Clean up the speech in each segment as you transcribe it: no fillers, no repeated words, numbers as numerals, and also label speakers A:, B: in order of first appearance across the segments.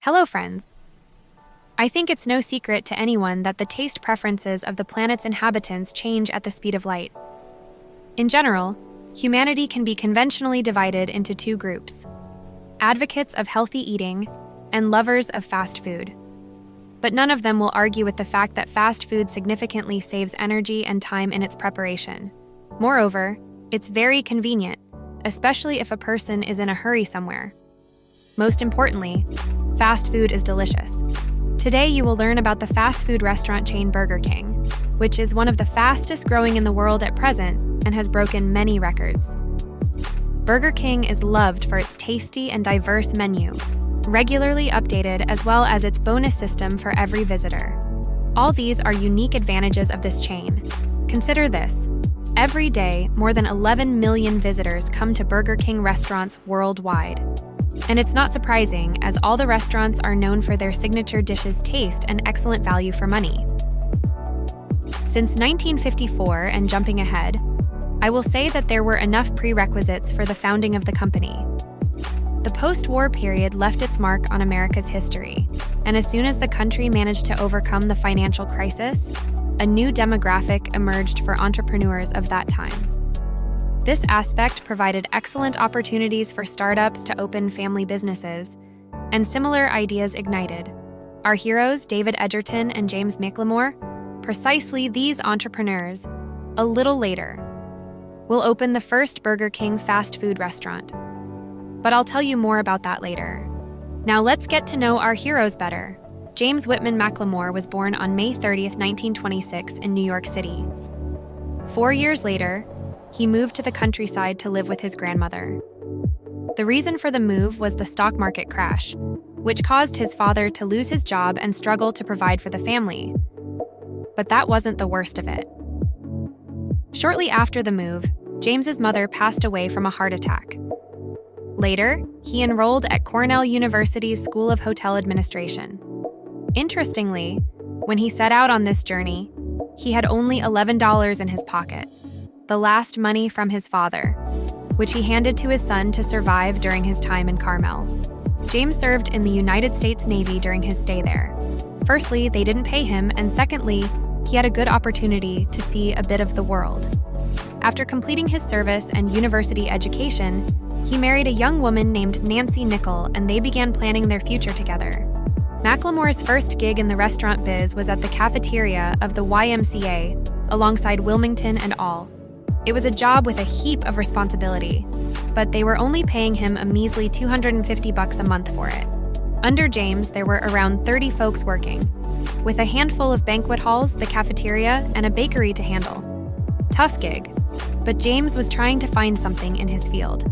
A: Hello, friends. I think it's no secret to anyone that the taste preferences of the planet's inhabitants change at the speed of light. In general, humanity can be conventionally divided into two groups: advocates of healthy eating and lovers of fast food. But none of them will argue with the fact that fast food significantly saves energy and time in its preparation. Moreover, it's very convenient, especially if a person is in a hurry somewhere. Most importantly, fast food is delicious. Today you will learn about the fast food restaurant chain Burger King, which is one of the fastest growing in the world at present and has broken many records. Burger King is loved for its tasty and diverse menu, regularly updated, as well as its bonus system for every visitor. All these are unique advantages of this chain. Consider this. Every day, more than 11 million visitors come to Burger King restaurants worldwide. And it's not surprising, as all the restaurants are known for their signature dishes' taste and excellent value for money. Since 1954 and jumping ahead, I will say that there were enough prerequisites for the founding of the company. The post-war period left its mark on America's history, and as soon as the country managed to overcome the financial crisis, a new demographic emerged for entrepreneurs of that time. This aspect provided excellent opportunities for startups to open family businesses, and similar ideas ignited. Our heroes, David Edgerton and James McLemore, precisely these entrepreneurs, a little later, will open the first Burger King fast food restaurant. But I'll tell you more about that later. Now let's get to know our heroes better. James Whitman McLemore was born on May 30th, 1926 in New York City. 4 years later, he moved to the countryside to live with his grandmother. The reason for the move was the stock market crash, which caused his father to lose his job and struggle to provide for the family. But that wasn't the worst of it. Shortly after the move, James's mother passed away from a heart attack. Later, he enrolled at Cornell University's School of Hotel Administration. Interestingly, when he set out on this journey, he had only $11 in his pocket, the last money from his father, which he handed to his son to survive during his time in Carmel. James served in the United States Navy during his stay there. Firstly, they didn't pay him, and secondly, he had a good opportunity to see a bit of the world. After completing his service and university education, he married a young woman named Nancy Nickel, and they began planning their future together. McLemore's first gig in the restaurant biz was at the cafeteria of the YMCA, alongside Wilmington and All. It was a job with a heap of responsibility, but they were only paying him a measly $250 a month for it. Under James, there were around 30 folks working, with a handful of banquet halls, the cafeteria, and a bakery to handle. Tough gig, but James was trying to find something in his field.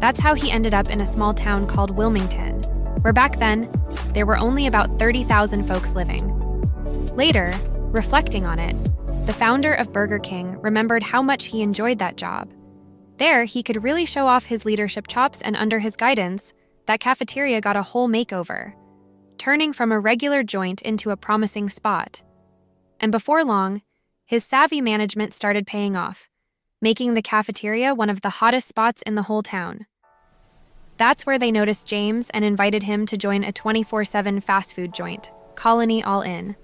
A: That's how he ended up in a small town called Wilmington, where back then, there were only about 30,000 folks living. Later, reflecting on it, the founder of Burger King remembered how much he enjoyed that job. There, he could really show off his leadership chops, and under his guidance, that cafeteria got a whole makeover, turning from a regular joint into a promising spot. And before long, his savvy management started paying off, making the cafeteria one of the hottest spots in the whole town. That's where they noticed James and invited him to join a 24/7 fast food joint, Colony All In.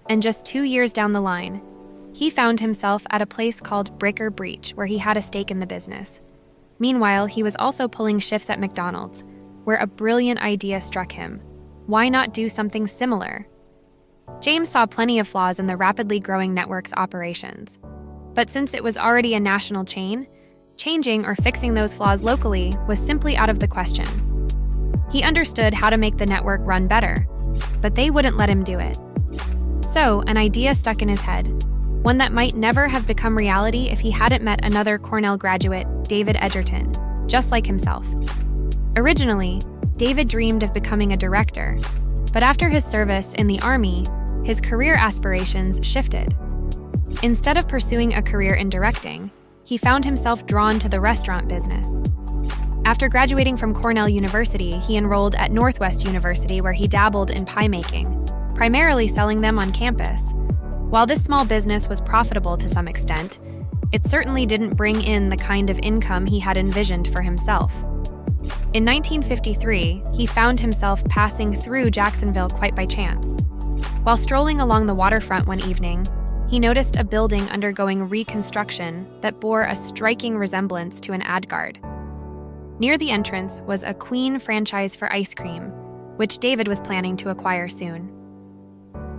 A: And just 2 years down the line, he found himself at a place called Bricker Breach, where he had a stake in the business. Meanwhile, he was also pulling shifts at McDonald's, where a brilliant idea struck him. Why not do something similar? James saw plenty of flaws in the rapidly growing network's operations. But since it was already a national chain, changing or fixing those flaws locally was simply out of the question. He understood how to make the network run better, but they wouldn't let him do it. So, an idea stuck in his head, one that might never have become reality if he hadn't met another Cornell graduate, David Edgerton, just like himself. Originally, David dreamed of becoming a director, but after his service in the Army, his career aspirations shifted. Instead of pursuing a career in directing, he found himself drawn to the restaurant business. After graduating from Cornell University, he enrolled at Northwest University, where he dabbled in pie making, primarily selling them on campus. While this small business was profitable to some extent, it certainly didn't bring in the kind of income he had envisioned for himself. In 1953, he found himself passing through Jacksonville quite by chance. While strolling along the waterfront one evening, he noticed a building undergoing reconstruction that bore a striking resemblance to an ad guard. Near the entrance was a Queen franchise for ice cream, which David was planning to acquire soon.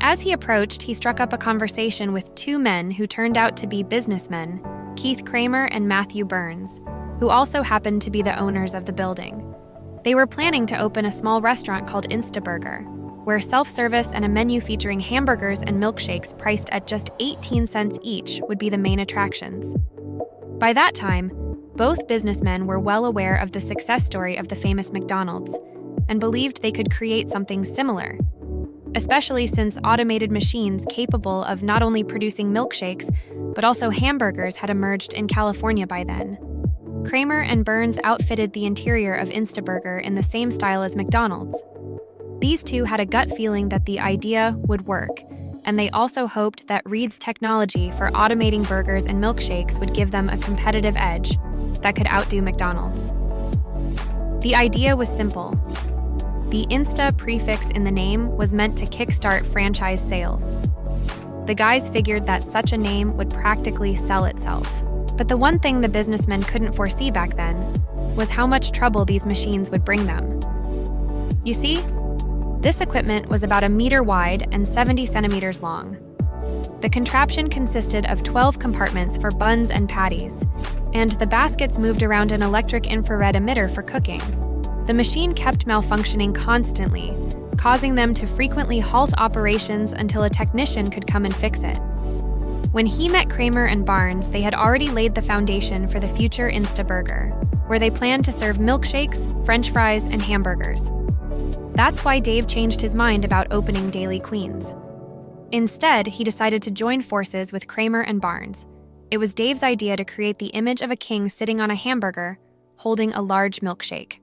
A: As he approached, he struck up a conversation with two men who turned out to be businessmen, Keith Kramer and Matthew Burns, who also happened to be the owners of the building. They were planning to open a small restaurant called Instaburger, where self-service and a menu featuring hamburgers and milkshakes priced at just 18 cents each would be the main attractions. By that time, both businessmen were well aware of the success story of the famous McDonald's and believed they could create something similar, especially since automated machines capable of not only producing milkshakes, but also hamburgers had emerged in California by then. Kramer and Burns outfitted the interior of Instaburger in the same style as McDonald's. These two had a gut feeling that the idea would work, and they also hoped that Reed's technology for automating burgers and milkshakes would give them a competitive edge that could outdo McDonald's. The idea was simple. The Insta prefix in the name was meant to kickstart franchise sales. The guys figured that such a name would practically sell itself. But the one thing the businessmen couldn't foresee back then was how much trouble these machines would bring them. You see, this equipment was about 1 meter wide and 70 centimeters long. The contraption consisted of 12 compartments for buns and patties, and the baskets moved around an electric infrared emitter for cooking. The machine kept malfunctioning constantly, causing them to frequently halt operations until a technician could come and fix it. When he met Kramer and Barnes, they had already laid the foundation for the future Instaburger, where they planned to serve milkshakes, French fries, and hamburgers. That's why Dave changed his mind about opening Daily Queens. Instead, he decided to join forces with Kramer and Barnes. It was Dave's idea to create the image of a king sitting on a hamburger, holding a large milkshake.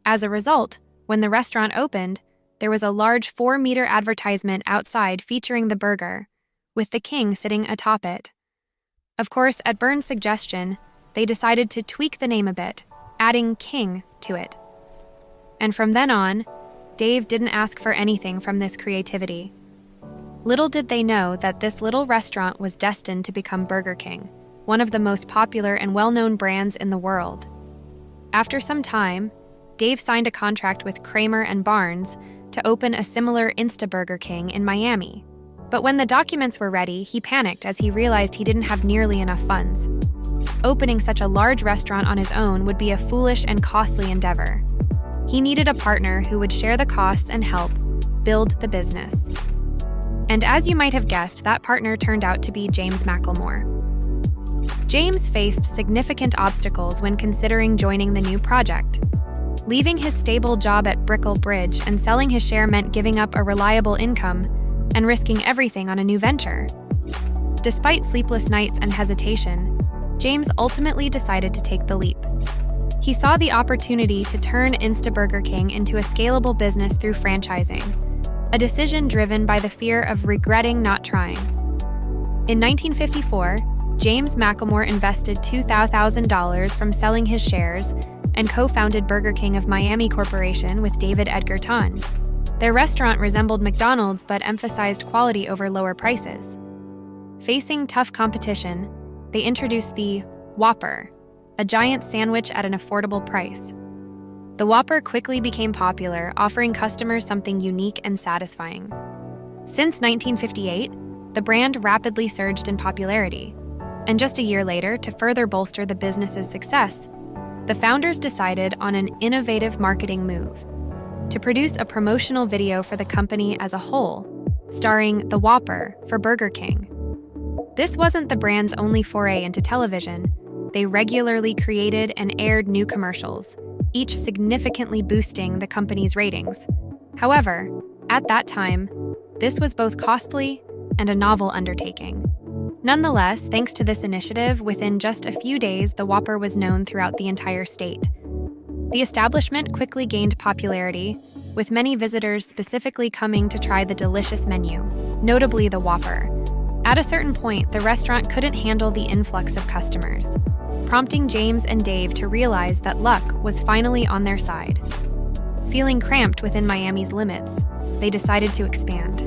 A: As a result, when the restaurant opened, there was a large 4-meter advertisement outside featuring the burger, with the king sitting atop it. Of course, at Burns' suggestion, they decided to tweak the name a bit, adding King to it. And from then on, Dave didn't ask for anything from this creativity. Little did they know that this little restaurant was destined to become Burger King, one of the most popular and well-known brands in the world. After some time, Dave signed a contract with Kramer and Barnes to open a similar Instaburger King in Miami. But when the documents were ready, he panicked as he realized he didn't have nearly enough funds. Opening such a large restaurant on his own would be a foolish and costly endeavor. He needed a partner who would share the costs and help build the business. And as you might have guessed, that partner turned out to be James McLemore. James faced significant obstacles when considering joining the new project. Leaving his stable job at Brickell Bridge and selling his share meant giving up a reliable income and risking everything on a new venture. Despite sleepless nights and hesitation, James ultimately decided to take the leap. He saw the opportunity to turn Instaburger King into a scalable business through franchising, a decision driven by the fear of regretting not trying. In 1954, James McLemore invested $2,000 from selling his shares and co-founded Burger King of Miami Corporation with David Edgar Ton. Their restaurant resembled McDonald's but emphasized quality over lower prices. Facing tough competition, they introduced the Whopper, a giant sandwich at an affordable price. The Whopper quickly became popular, offering customers something unique and satisfying. Since 1958, the brand rapidly surged in popularity, and just a year later, to further bolster the business's success, the founders decided on an innovative marketing move: to produce a promotional video for the company as a whole, starring the Whopper for Burger King. This wasn't the brand's only foray into television. They regularly created and aired new commercials, each significantly boosting the company's ratings. However, at that time, this was both costly and a novel undertaking. Nonetheless, thanks to this initiative, within just a few days, the Whopper was known throughout the entire state. The establishment quickly gained popularity, with many visitors specifically coming to try the delicious menu, notably the Whopper. At a certain point, the restaurant couldn't handle the influx of customers. prompting James and Dave to realize that luck was finally on their side. Feeling cramped within Miami's limits, they decided to expand.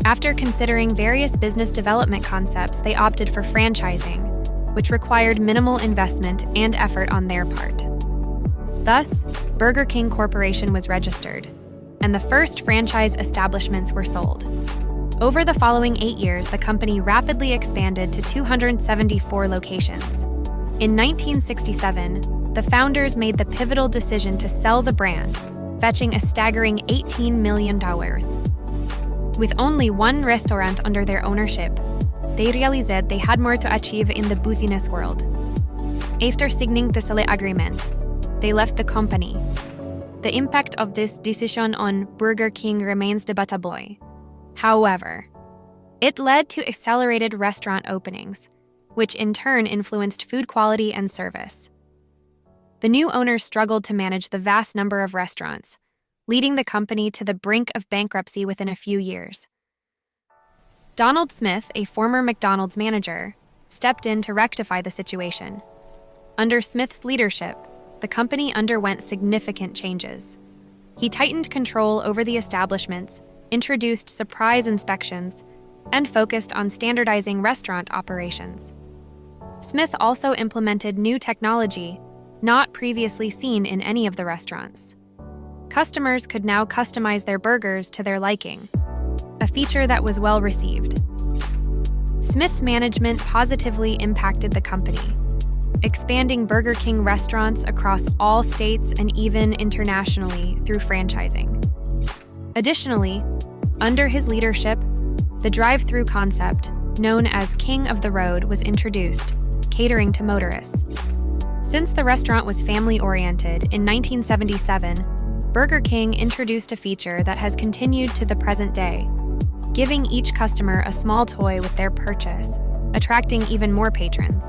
A: After considering various business development concepts, they opted for franchising, which required minimal investment and effort on their part. Thus, Burger King Corporation was registered, and the first franchise establishments were sold. Over the following 8 years, the company rapidly expanded to 274 locations. In 1967, the founders made the pivotal decision to sell the brand, fetching a staggering $18 million. With only one restaurant under their ownership, they realized they had more to achieve in the business world. After signing the sale agreement, they left the company. The impact of this decision on Burger King remains debatable. However, it led to accelerated restaurant openings, which in turn influenced food quality and service. The new owners struggled to manage the vast number of restaurants, leading the company to the brink of bankruptcy within a few years. Donald Smith, a former McDonald's manager, stepped in to rectify the situation. Under Smith's leadership, the company underwent significant changes. He tightened control over the establishments, introduced surprise inspections, and focused on standardizing restaurant operations. Smith also implemented new technology not previously seen in any of the restaurants. Customers could now customize their burgers to their liking, a feature that was well received. Smith's management positively impacted the company, expanding Burger King restaurants across all states and even internationally through franchising. Additionally, under his leadership, the drive-through concept, known as King of the Road, was introduced, catering to motorists. Since the restaurant was family-oriented, in 1977, Burger King introduced a feature that has continued to the present day, giving each customer a small toy with their purchase, attracting even more patrons.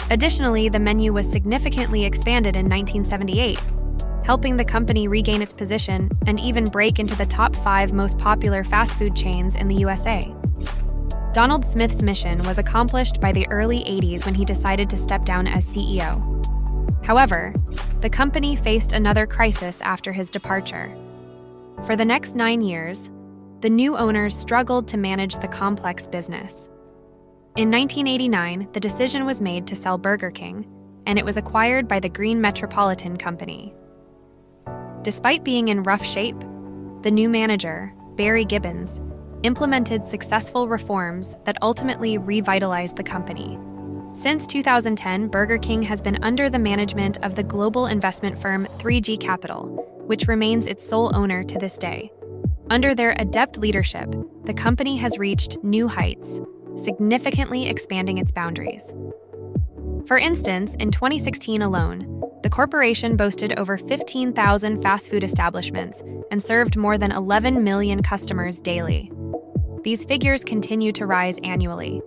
A: Additionally, the menu was significantly expanded in 1978, helping the company regain its position and even break into the top 5 most popular fast food chains in the USA. Donald Smith's mission was accomplished by the early 80s when he decided to step down as CEO. However, the company faced another crisis after his departure. For the next 9 years, the new owners struggled to manage the complex business. In 1989, the decision was made to sell Burger King, and it was acquired by the Green Metropolitan Company. Despite being in rough shape, the new manager, Barry Gibbons, implemented successful reforms that ultimately revitalized the company. Since 2010, Burger King has been under the management of the global investment firm 3G Capital, which remains its sole owner to this day. Under their adept leadership, the company has reached new heights, significantly expanding its boundaries. For instance, in 2016 alone, the corporation boasted over 15,000 fast food establishments and served more than 11 million customers daily. These figures continue to rise annually.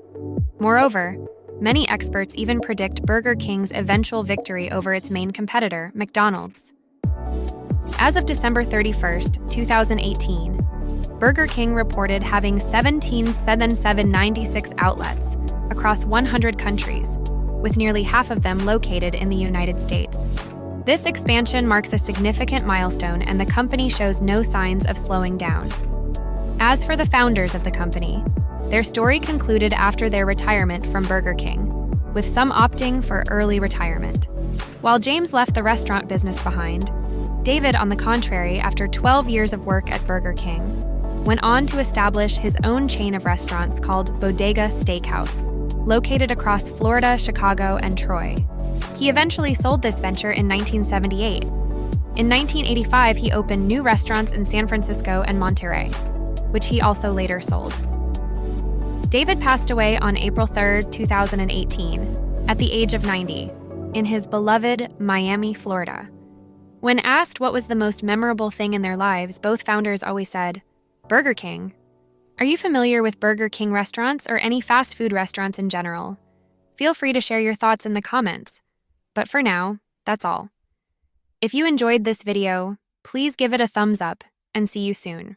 A: Moreover, many experts even predict Burger King's eventual victory over its main competitor, McDonald's. As of December 31st, 2018, Burger King reported having 17,796 outlets across 100 countries, with nearly half of them located in the United States. This expansion marks a significant milestone, and the company shows no signs of slowing down. As for the founders of the company, their story concluded after their retirement from Burger King, with some opting for early retirement. While James left the restaurant business behind, David, on the contrary, after 12 years of work at Burger King, went on to establish his own chain of restaurants called Bodega Steakhouse, located across Florida, Chicago, and Troy. He eventually sold this venture in 1978. In 1985, he opened new restaurants in San Francisco and Monterey, which he also later sold. David passed away on April 3, 2018, at the age of 90, in his beloved Miami, Florida. When asked what was the most memorable thing in their lives, both founders always said, "Burger King." Are you familiar with Burger King restaurants or any fast food restaurants in general? Feel free to share your thoughts in the comments. But for now, that's all. If you enjoyed this video, please give it a thumbs up and see you soon.